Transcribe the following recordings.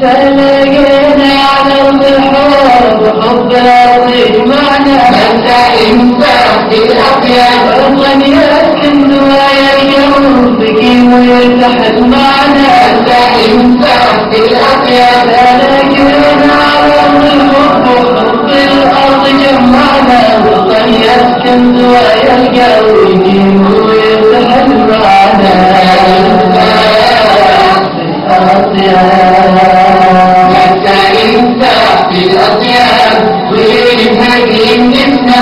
تلاقينا على البحور وحب الأرض معنا أنت إنسان في الأطيار أرضاً يسكن دوايا اليوم بكيم ويرتحل معنا أنت إنسان في الأطيار تلاقينا على الحب وحب الأرض جمعنا أرضاً يسكن دوايا اليوم بكيم ويرتحل معنا في الأطيار وليل هذه النسمة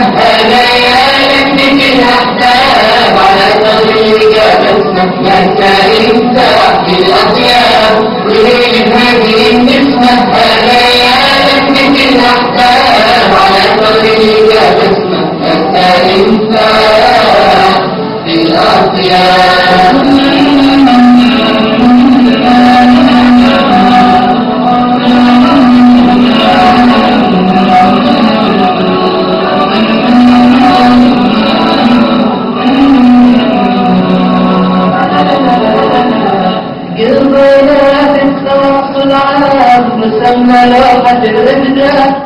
ليالك بك الأحباب على طريق بسمة لك أنت في الأطيار وليل هذه النسمة ليالك بك الأحباب على طريق بسمة لك أنت في الأطيار رسمنا لوحة الإبداع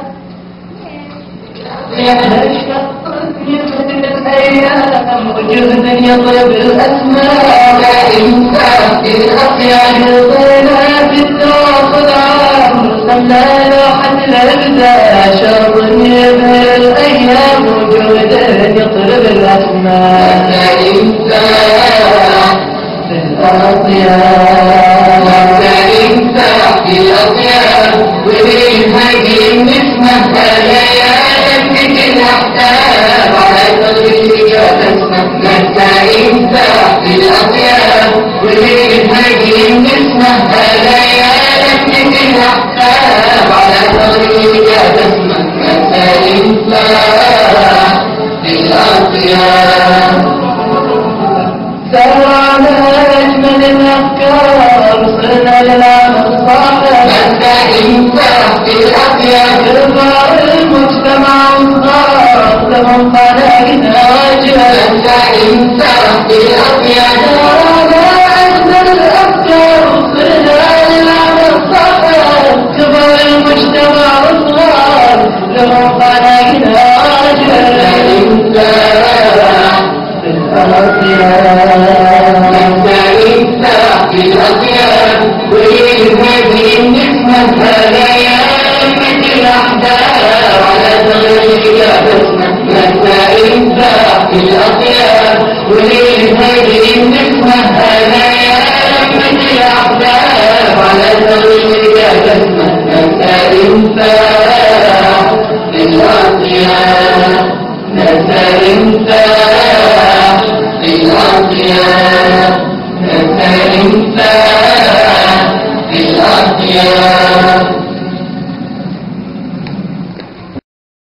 وجهد يطلب الأسماء إنسان في الأطيار رضينا في التواصل عام رسمنا لوحة الإبداع شر يبهر الأيام وجهد يطلب الأسماء إنسان في الأطيار في الأطيار وليل هذه النسمة ليالك بك الأحباب على طريق بسمة لك أنت في الأطيار وليل هذه النسمة ليالك بك الأحباب على طريق بسمة لك أنت في الأطيار سرعنا أجمل الأفكار صرنا للعمل صاحب أنت إنسان في الأطيار إرضاء المجتمع صغار لهم خلقنا وجه أنت إنسان في الأطيار سرعنا أجمل الأفكار صرنا للعمل صاحب كبر المجتمع صغار لهم خلقنا وجه أنت في الأطيار وليل هذه النسمة ليالك بك الأحباب على طريق بسمة لك أنت في الأطيار وليل هذه النسمة ليالك بك الأحباب على طريق بسمة لك أنت في الأطيار